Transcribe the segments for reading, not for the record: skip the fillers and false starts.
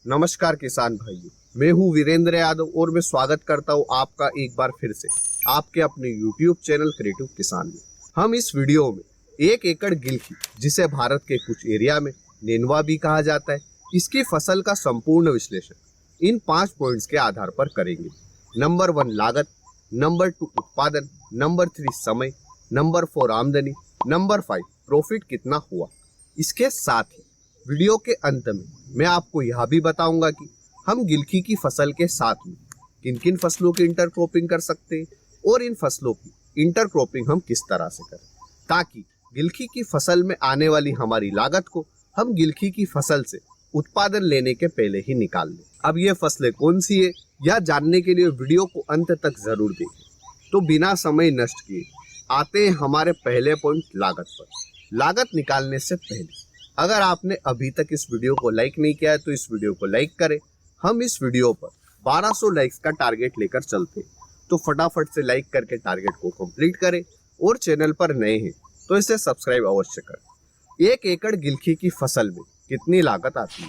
नमस्कार किसान भाइयों, मैं हूं वीरेंद्र यादव और मैं स्वागत करता हूं आपका एक बार फिर से आपके अपने YouTube चैनल क्रिएटिव किसान में। हम इस वीडियो में 1 एकड़ गिलकी, जिसे भारत के कुछ एरिया में नेनुआ भी कहा जाता है, इसकी फसल का संपूर्ण विश्लेषण इन 5 पॉइंट्स के आधार पर करेंगे। नंबर 1 लागत, नंबर 2 उत्पादन, नंबर 3 समय, नंबर 4 आमदनी, नंबर 5 प्रॉफिट कितना हुआ। इसके साथ ही वीडियो के अंत में मैं आपको यह भी बताऊंगा कि हम गिलकी की फसल के साथ में किन किन फसलों की इंटरक्रॉपिंग कर सकते हैं और इन फसलों की इंटरक्रॉपिंग हम किस तरह से करें, ताकि गिलकी की फसल में आने वाली हमारी लागत को हम गिलकी की फसल से उत्पादन लेने के पहले ही निकाल लें। अब ये फसलें कौन सी है यह जानने के लिए वीडियो को अंत तक जरूर देखें। तो बिना समय नष्ट किए आते हैं हमारे पहले पॉइंट लागत पर। लागत निकालने से पहले अगर आपने अभी तक इस वीडियो को लाइक नहीं किया है तो इस वीडियो को लाइक करें। हम इस वीडियो पर 1200 लाइक्स का टारगेट लेकर चलते हैं, तो फटाफट से लाइक करके टारगेट को कंप्लीट करें और चैनल पर नए हैं तो इसे सब्सक्राइब अवश्य करें। 1 एकड़ गिलकी की फसल में कितनी लागत आती है?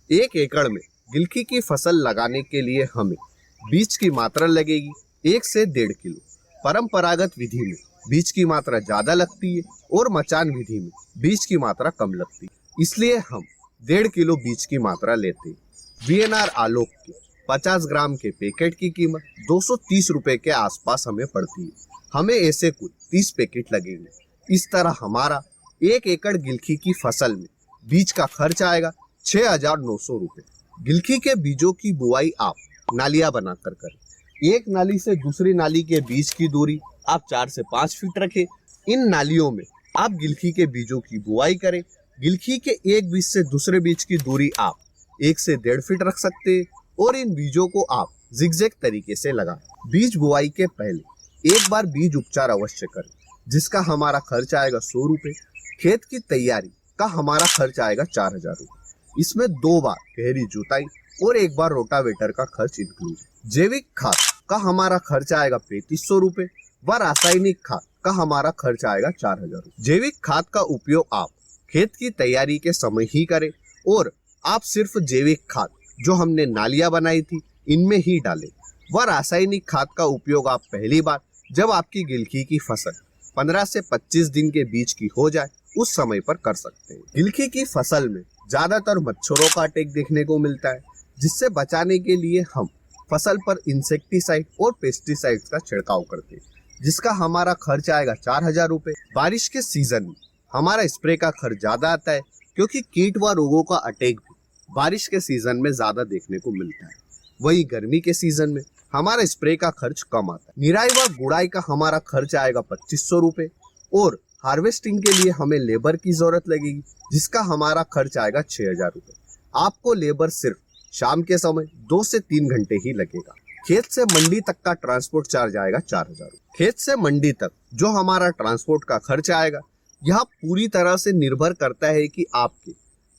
1 एकड़ में गिलकी की फसल लगाने के लिए हमें बीज की मात्रा लगेगी 1 से 1.5 किलो। परंपरागत विधि में बीज की मात्रा ज्यादा लगती है और मचान विधि में बीज की मात्रा कम लगती है, इसलिए हम 1.5 किलो बीज की मात्रा लेते हैं। वीएनआर आलोक के 50 ग्राम के पैकेट की कीमत 230 रुपए के आसपास हमें पड़ती है। हमें ऐसे कुल 30 पैकेट लगेंगे। इस तरह हमारा 1 एकड़ गिलकी की फसल में बीज का खर्च आएगा 6,900 रुपए। गिलकी के बीजों की बुआई आप नालियां बनाकर करें। एक नाली से दूसरी नाली के बीच की दूरी आप 4 से 5 फीट रखें। इन नालियों में आप गिलकी के बीजों की बुआई करें। गिलकी के एक बीज से दूसरे बीज की दूरी आप 1 से 1.5 फीट रख सकते हैं और इन बीजों को आप जिगजैग तरीके से लगाएं। बीज बुआई के पहले एक बार बीज उपचार अवश्य करें, जिसका हमारा खर्च आएगा 100 रुपए। खेत की तैयारी का हमारा खर्च आएगा 4,000 रुपए। इसमें 2 बार गहरी जुताई और 1 बार रोटावेटर का खर्च इंक्लूड है। जैविक खाद का हमारा खर्च आएगा 3500 रुपए व रासायनिक खाद का हमारा खर्च आएगा 4,000 रुपए। जैविक खाद का उपयोग आप खेत की तैयारी के समय ही करें और आप सिर्फ जैविक खाद जो हमने नालियां बनाई थी इनमें ही डालें व रासायनिक खाद का उपयोग आप पहली बार जब आपकी गिलकी की फसल 15 से 25 दिन के बीच की हो जाए उस समय पर कर सकते हैं। गिलकी की फसल में ज्यादातर मच्छरों का अटैक देखने को मिलता है, जिससे बचाने के लिए हम फसल पर इंसेक्टिसाइड और पेस्टिसाइड्स का छिड़काव करते हैं, जिसका हमारा खर्च आएगा 4,000 रुपए। बारिश के सीजन में हमारा स्प्रे का खर्च ज्यादा आता है, क्योंकि कीट व रोगों का अटैक भी बारिश के सीजन में ज्यादा देखने को मिलता है। वही गर्मी के सीजन में हमारा स्प्रे का खर्च कम आता है। निराई व गुड़ाई का हमारा खर्च आएगा 2,500 रुपए और हार्वेस्टिंग के लिए हमें लेबर की जरूरत लगेगी, जिसका हमारा खर्च आएगा 6,000 रुपए। आपको लेबर सिर्फ शाम के समय 2 से 3 घंटे ही लगेगा। खेत से मंडी तक का ट्रांसपोर्ट चार्ज आएगा 4,000 रुपए। खेत से मंडी तक जो हमारा ट्रांसपोर्ट का खर्च आएगा, यह पूरी तरह से निर्भर करता है कि आपके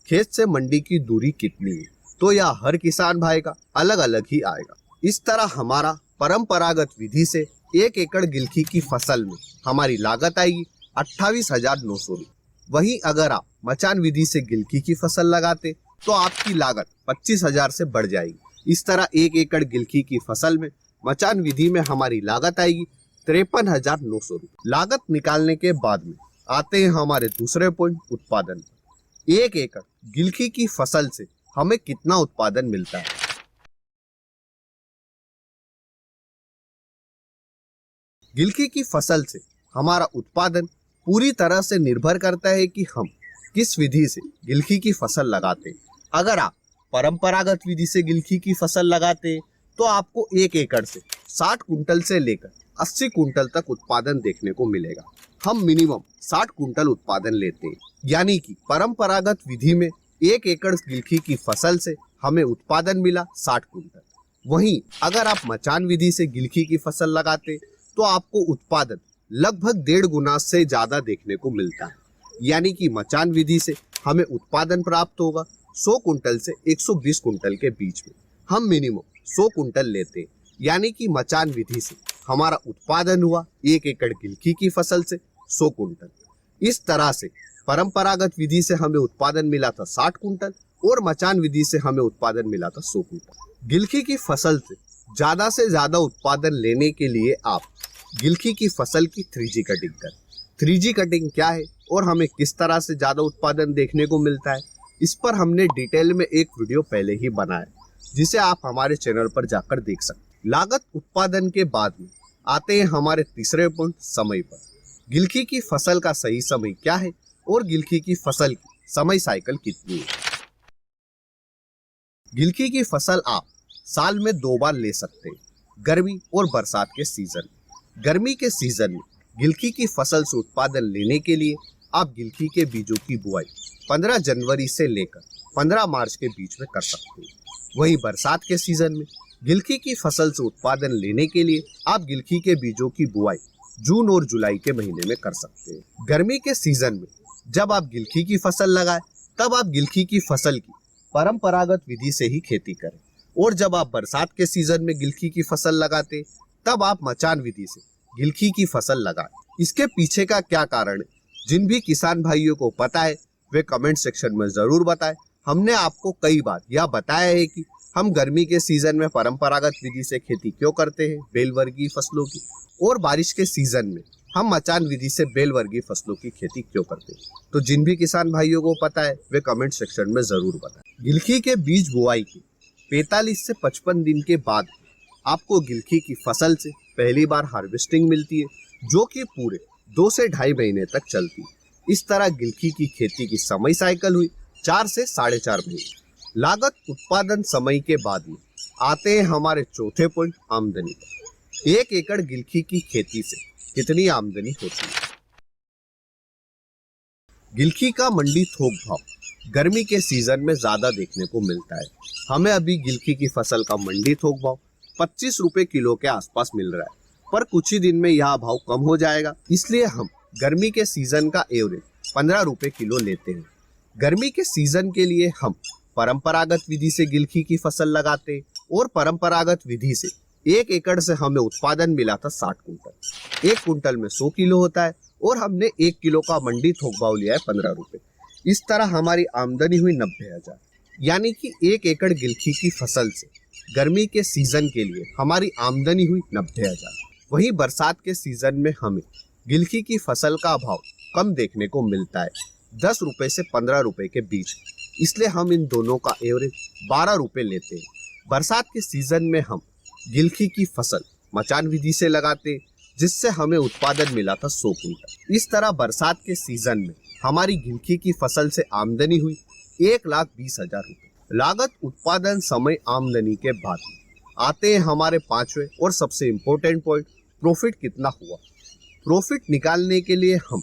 खेत से मंडी की दूरी कितनी है, तो यह हर किसान भाई का अलग अलग ही आएगा। इस तरह हमारा परंपरागत विधि से 1 एकड़ गिलकी की फसल में हमारी लागत आएगी 28,900 रुपए। वहीं अगर आप मचान विधि से गिलकी की फसल लगाते तो आपकी लागत 25,000 से बढ़ जाएगी। इस तरह 1 एकड़ गिलकी की फसल में मचान विधि में हमारी लागत आएगी 53,900 रुपए। लागत निकालने के बाद में आते हैं हमारे दूसरे पॉइंट, उत्पादन। 1 एकड़ गिलकी की फसल से हमें कितना उत्पादन मिलता है? गिलकी की फसल से हमारा उत्पादन पूरी तरह से निर्भर करता है कि हम किस विधि से गिलकी की फसल लगाते हैं। अगर आप परंपरागत विधि से गिलकी की फसल लगाते हैं तो आपको 1 एकड़ से 60 कुंटल से लेकर 80 कुंटल तक उत्पादन देखने को मिलेगा। हम मिनिमम 60 कुंटल उत्पादन लेते हैं, यानी कि परंपरागत विधि में 1 एकड़ गिलकी की फसल से हमें उत्पादन मिला 60 कुंटल। वहीं अगर आप मचान विधि से गिलकी की फसल लगाते तो आपको उत्पादन लगभग 1.5 गुना से ज्यादा देखने को मिलता है, यानी कि मचान विधि से हमें उत्पादन प्राप्त होगा 100 कुंटल से 120 कुंटल के बीच में। हम मिनिमम 100 कुंटल लेते हैं, यानी कि मचान विधि से हमारा उत्पादन हुआ 1 एकड़ गिलकी की फसल से 100 कुंटल। इस तरह से परंपरागत विधि से हमें उत्पादन मिला था 60 कुंटल और मचान विधि से हमें उत्पादन मिला था 100 कुंटल। गिलकी की फसल से ज्यादा उत्पादन लेने के लिए आप गिलकी की फसल की 3G कटिंग करें। 3G कटिंग क्या है और हमें किस तरह से ज्यादा उत्पादन देखने को मिलता है, इस पर हमने डिटेल में एक वीडियो पहले ही बनाया, जिसे आप हमारे चैनल पर जाकर देख सकते हैं। लागत उत्पादन के बाद में आते हैं हमारे तीसरे पॉइंट, समय पर। गिलकी की फसल का सही समय क्या है और गिलकी की फसल की समय साइकिल कितनी है। गिलकी की फसल आप साल में 2 बार ले सकते हैं, गर्मी और बरसात के सीजन में। गर्मी के सीजन में गिलकी की फसल से उत्पादन लेने के लिए आप गिलकी के बीजों की बुआई 15 जनवरी से लेकर 15 मार्च के बीच में कर सकते हैं। वहीं बरसात के सीजन में गिलकी की फसल से उत्पादन लेने के लिए आप गिलकी के बीजों की बुआई जून और जुलाई के महीने में कर सकते हैं। गर्मी के सीजन में जब आप गिलकी की फसल लगाएं, तब आप गिलकी की फसल की परंपरागत विधि से ही खेती करें, और जब आप बरसात के सीजन में गिलकी की फसल लगाते, तब आप मचान विधि से गिलकी की फसल लगाएं। इसके पीछे का क्या कारण है, जिन भी किसान भाइयों को पता है वे कमेंट सेक्शन में जरूर बताएं। हमने आपको कई बार यह बताया है कि हम गर्मी के सीजन में परंपरागत विधि से खेती क्यों करते हैं बेलवर्गीय फसलों की, और बारिश के सीजन में हम मचान विधि से बेलवर्गीय फसलों की खेती क्यों करते हैं। तो जिन भी किसान भाइयों को पता है वे कमेंट सेक्शन में जरूर बताएं। गिलकी के बीज बुआई के 45 से 55 दिन के बाद आपको गिलकी की फसल से पहली बार हार्वेस्टिंग मिलती है, जो कि पूरे 2 से 2.5 महीने तक चलती है। इस तरह गिलकी की खेती की समय साइकिल हुई 4 से 4.5 महीने। लागत उत्पादन समय के बाद में आते हैं हमारे चौथे पॉइंट, आमदनी पर। 1 एकड़ गिलकी की खेती से कितनी आमदनी होती है। गिलकी का मंडी थोक भाव गर्मी के सीजन में ज्यादा देखने को मिलता है। हमें अभी गिलकी की फसल का मंडी थोक भाव 25 रुपए किलो के आसपास मिल रहा है, पर कुछ ही दिन में यह भाव कम हो जाएगा, इसलिए हम गर्मी के सीजन का एवरेज 15 रुपए किलो लेते हैं। गर्मी के सीजन के लिए हम परंपरागत विधि से गिलकी की फसल लगाते, और परंपरागत विधि से 1 एकड़ से हमें उत्पादन मिला था 60 कुंटल। 1 कुंटल में 100 किलो होता है, और हमने 1 किलो का मंडी थोक भाव लिया है 15 रुपए। इस तरह हमारी आमदनी हुई 90,000। यानी कि 1 एकड़ गिलकी की फसल से गर्मी के सीजन के लिए हमारी आमदनी हुई 90,000। वहीं बरसात के सीजन में हमें गिलकी की फसल का भाव कम देखने को मिलता है, 10 रुपए से 15 रुपए के बीच, इसलिए हम इन दोनों का एवरेज 12 रुपए लेते हैं। बरसात के सीजन में हम गिलकी की फसल मचान विधि से लगाते, जिससे हमें उत्पादन मिला था 100 कुंटल। इस तरह बरसात के सीजन में हमारी गिलकी की फसल से आमदनी हुई 1,20,000 रुपए। लागत उत्पादन समय आमदनी के बाद आते हैं हमारे 5वें और सबसे इम्पोर्टेंट पॉइंट, प्रॉफिट कितना हुआ। प्रॉफिट निकालने के लिए हम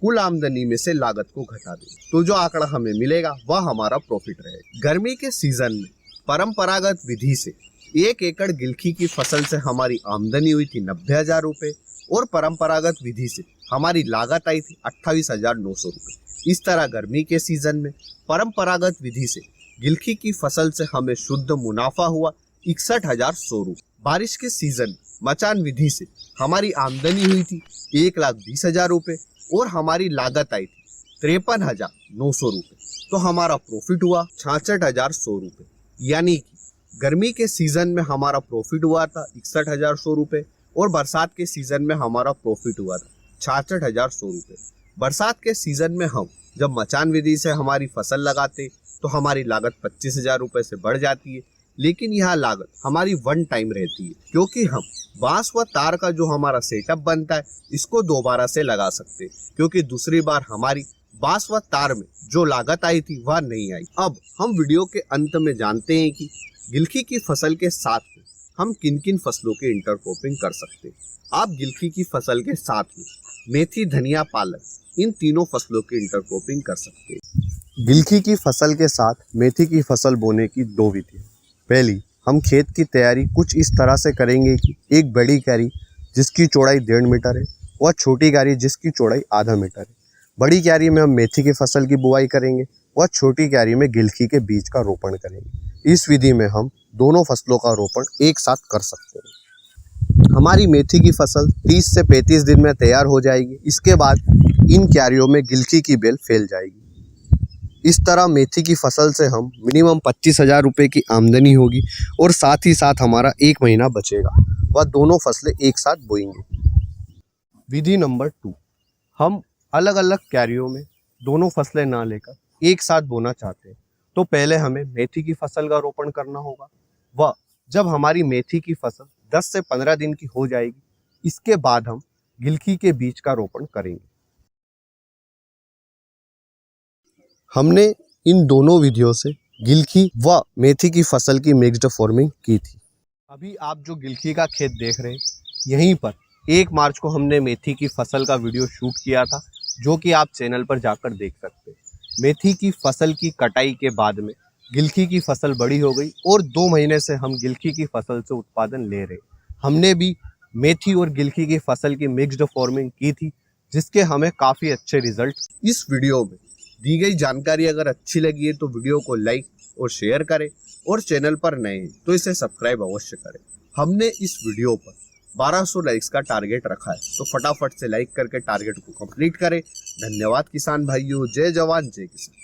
कुल आमदनी में से लागत को घटा दें, तो जो आंकड़ा हमें मिलेगा वह हमारा प्रॉफिट रहेगा। गर्मी के सीजन में परंपरागत विधि से 1 एकड़ गिलकी की फसल से हमारी आमदनी हुई थी 90,000 रुपए, और परंपरागत विधि से हमारी लागत आई थी 28,900 रुपए। इस तरह गर्मी के सीजन में परंपरागत विधि से गिलकी की फसल से हमें शुद्ध मुनाफा हुआ 61,100 रुपए। बारिश के सीजन मचान विधि से हमारी आमदनी हुई थी 1,20,000 रुपए, और हमारी लागत आई थी 53,900 रुपए। तो हमारा प्रॉफिट हुआ 66,100 रुपए। यानी कि गर्मी के सीजन में हमारा प्रॉफिट हुआ था 61,100 रुपए, और बरसात के सीजन में हमारा प्रॉफिट हुआ था 66,100 रुपए। बरसात के सीजन में हम जब मचान विधि से हमारी फसल लगाते, तो हमारी लागत 25,000 रुपए से बढ़ जाती है, लेकिन यह लागत हमारी वन टाइम रहती है, क्योंकि हम बांस व तार का जो हमारा सेटअप बनता है इसको दोबारा से लगा सकते हैं, क्योंकि दूसरी बार हमारी बांस व तार में जो लागत आई थी वह नहीं आई। अब हम वीडियो के अंत में जानते हैं कि गिलकी की फसल के साथ में हम किन किन फसलों के इंटरक्रॉपिंग कर सकते हैं। आप गिलकी की फसल के साथ में मेथी, धनिया, पालक, इन तीनों फसलों की इंटरक्रॉपिंग कर सकते हैं। गिलकी की फसल के साथ मेथी की फसल बोने की 2 विधियाँ। पहली, हम खेत की तैयारी कुछ इस तरह से करेंगे कि एक बड़ी क्यारी जिसकी चौड़ाई 1.5 मीटर है और छोटी क्यारी जिसकी चौड़ाई आधा मीटर है। बड़ी क्यारी में हम मेथी की फसल की बुआई करेंगे और छोटी क्यारी में गिलकी के बीज का रोपण करेंगे। इस विधि में हम दोनों फसलों का रोपण एक साथ कर सकते हैं। हमारी मेथी की फसल 30 से 35 दिन में तैयार हो जाएगी। इसके बाद इन क्यारियों में गिलकी की बेल फैल जाएगी। इस तरह मेथी की फसल से हम मिनिमम 25,000 रुपये की आमदनी होगी और साथ ही साथ हमारा 1 महीना बचेगा। वह दोनों फसलें एक साथ बोएंगे। विधि नंबर 2, हम अलग अलग क्यारियों में दोनों फसलें ना लेकर एक साथ बोना चाहते हैं तो पहले हमें मेथी की फसल का रोपण करना होगा। वह जब हमारी मेथी की फसल 10 से 15 दिन की हो जाएगी, इसके बाद हम गिलकी के बीज का रोपण करेंगे। हमने इन दोनों विधियों से गिलकी व मेथी की फसल की मिक्स्ड फार्मिंग की थी। अभी आप जो गिलकी का खेत देख रहे हैं, यहीं पर 1 मार्च को हमने मेथी की फसल का वीडियो शूट किया था, जो कि आप चैनल पर जाकर देख सकते हैं। मेथी की फसल की कटाई के बाद में गिलकी की फसल बड़ी हो गई और 2 महीने से हम गिलकी की फसल से उत्पादन ले रहे। हमने भी मेथी और गिलकी की फसल की मिक्स्ड फार्मिंग की थी, जिसके हमें काफ़ी अच्छे रिजल्ट। इस वीडियो में दी गई जानकारी अगर अच्छी लगी है तो वीडियो को लाइक और शेयर करें और चैनल पर नए हैं तो इसे सब्सक्राइब अवश्य करें। हमने इस वीडियो पर 1200 लाइक्स का टारगेट रखा है, तो फटाफट से लाइक करके टारगेट को कंप्लीट करें। धन्यवाद किसान भाइयों। जय जवान जय किसान।